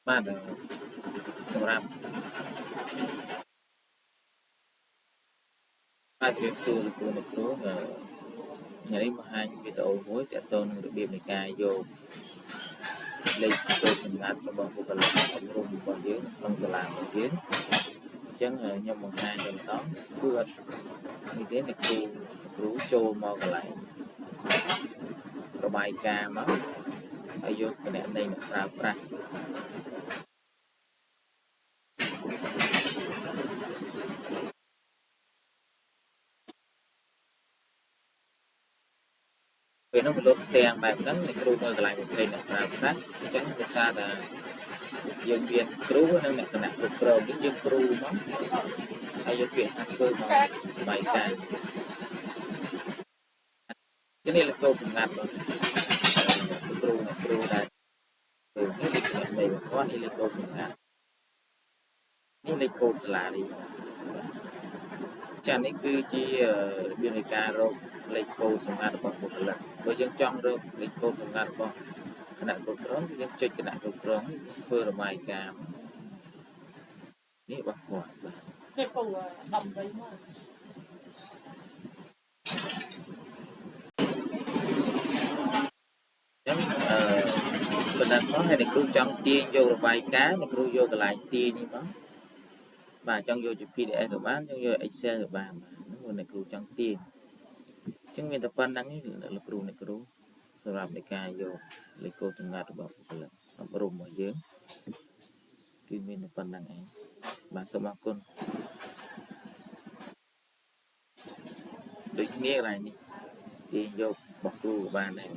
បាទសម្រាប់បាទជំរាបសួរលោកគ្រូថ្ងៃនេះបង្ហាញវីដេអូមួយទាក់ទងនឹងរបៀបនៃការយកលេខចូលសម្ងាត់របស់បុគ្គលិកអប់រំរបស់យើងក្នុងសាលារបស់យើងអញ្ចឹងខ្ញុំបង្ហាញតែម្ដងគឺអត់នេះទេអ្នកគ្រូចូលមកកន្លែងរបាយការណ៍មកហើយយកគណនីអ្នកប្រើប្រាស់ពេលនោះមនុស្សទាំងបែបហ្នឹងអ្នកគ្រូមើលកន្លែងប្រភេទអ្នកប្រើប្រាស់អញ្ចឹងភាសាថាយើងមានគ្រូនិងអ្នកគណៈគ្រប់គ្រងយើងគ្រូមកហើយយកពាក្យថាធ្វើមកបាយការនេះលេខកូដសម្ងាត់របស់គ្រូដែលនេះលេខនៃគាត់នេះលេខកូដសម្ងាត់នេះលេខកូដសាលានេះចានេះគឺជារបៀបនៃការរកលេខកូដសម្ងាត់របស់បុគ្គលិកបើយើងចង់រកលេខកូដសម្ងាត់របស់គណៈគ្រប់គ្រងយើងចុចគណៈគ្រប់គ្រងធ្វើរបាយការណ៍នេះរបស់គាត់បាទគេពូដើម្បីមកចឹងបណ្ដឹងមកហើយអ្នកគ្រូចង់ទាញយករបាយការណ៍អ្នកគ្រូយកកន្លែងទាញនេះមកបាទចង់យកជា PDF ក៏បានចង់យក Excel ក៏បានបាទអ្នកគ្រូចង់ទាញអញ្ចឹងមានតែប៉ុណ្្នឹងឯងលោកគ្រូអ្នកគ្រូសម្រាប់នៃការយកលេខកូដសម្ងាត់របស់បុគ្គលិកអប់រំរបស់យើងគឺមានតែប៉ុណ្្នឹងឯងបាទសូមអរគុណដូចគ្នាកន្លែងនេះទាញយករបស់គ្រូក៏បានដែរ